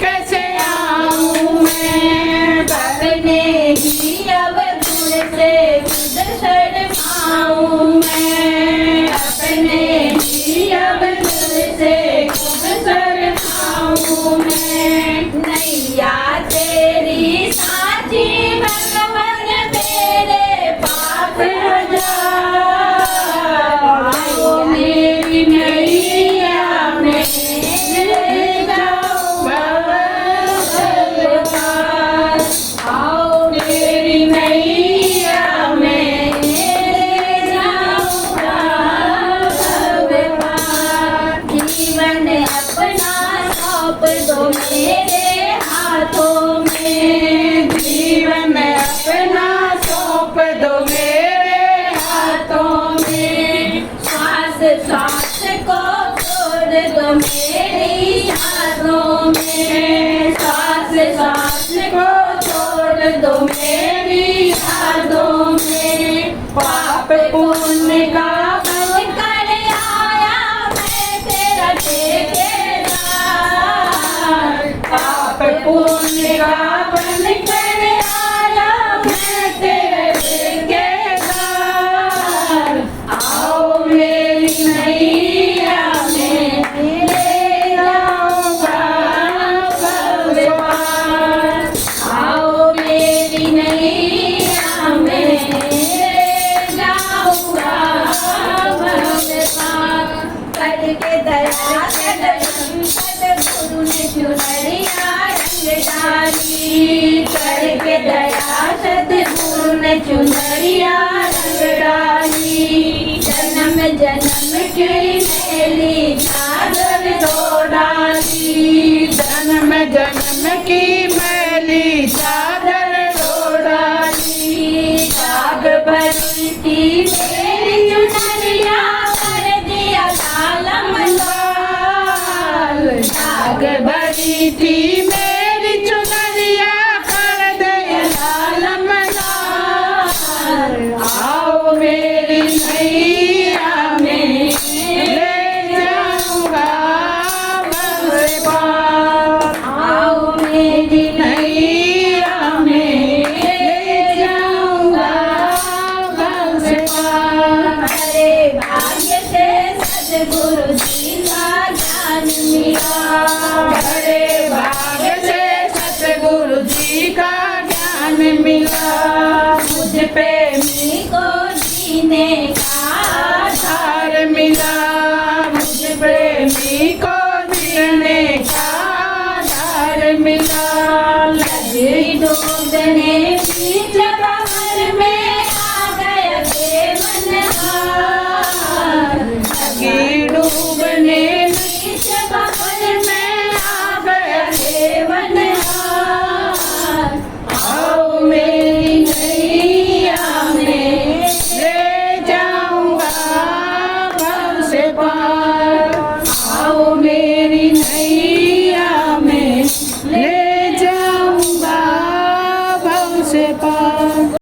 कैसे आऊं मैं अपने ही अब गुण से खुद शर्माऊं मैं अपने ही अब गुण से खुद शर्माऊं मैं नैया तेरी साची भगवान तेरे पाप हजार आओ मेरी नैया में मेरे हाथों में जीवन अपना सौंप दो मेरे हाथों में श्वास श्वास को छोड़ दो मेरी यादों में श्वास श्वास को छोड़ दो मेरी यादों में पाप पुण्य का बन कर आया मैं तेरा ठेकेदार पाप पुण्य का बन कर आया मैं तेरे ठेकेदार आओ मेरी नैया में ले जाऊंगा सब पार आओ मेरी नैया में ले जाऊंगा सब पार करके दया गुरु ने चुनरिया रंग डाली करके दया सतगुरु ने चुनरिया रंग डाली जन्म जन्म की मेली चादर दो डाली जन्म जन्म की मैली चादर दो डाली दाग भरी थी मेरी चुनरिया कर दिया लाल लाल दाग भरी थी मेरी चुनरिया कर दे लाल लाल आओ मेरी नैया में ले जाऊंगा बस पार आओ मेरी नैया में ले जाऊंगा बस पार अरे भाग्य से सतगुरु जी का ज्ञान मिला बड़े भाग्य से सतगुरु जी का ज्ञान मिला मुझ प्रेमी को जीने का आधार मिला मुझ प्रेमी को जीने का आधार मिला लगी डूबने की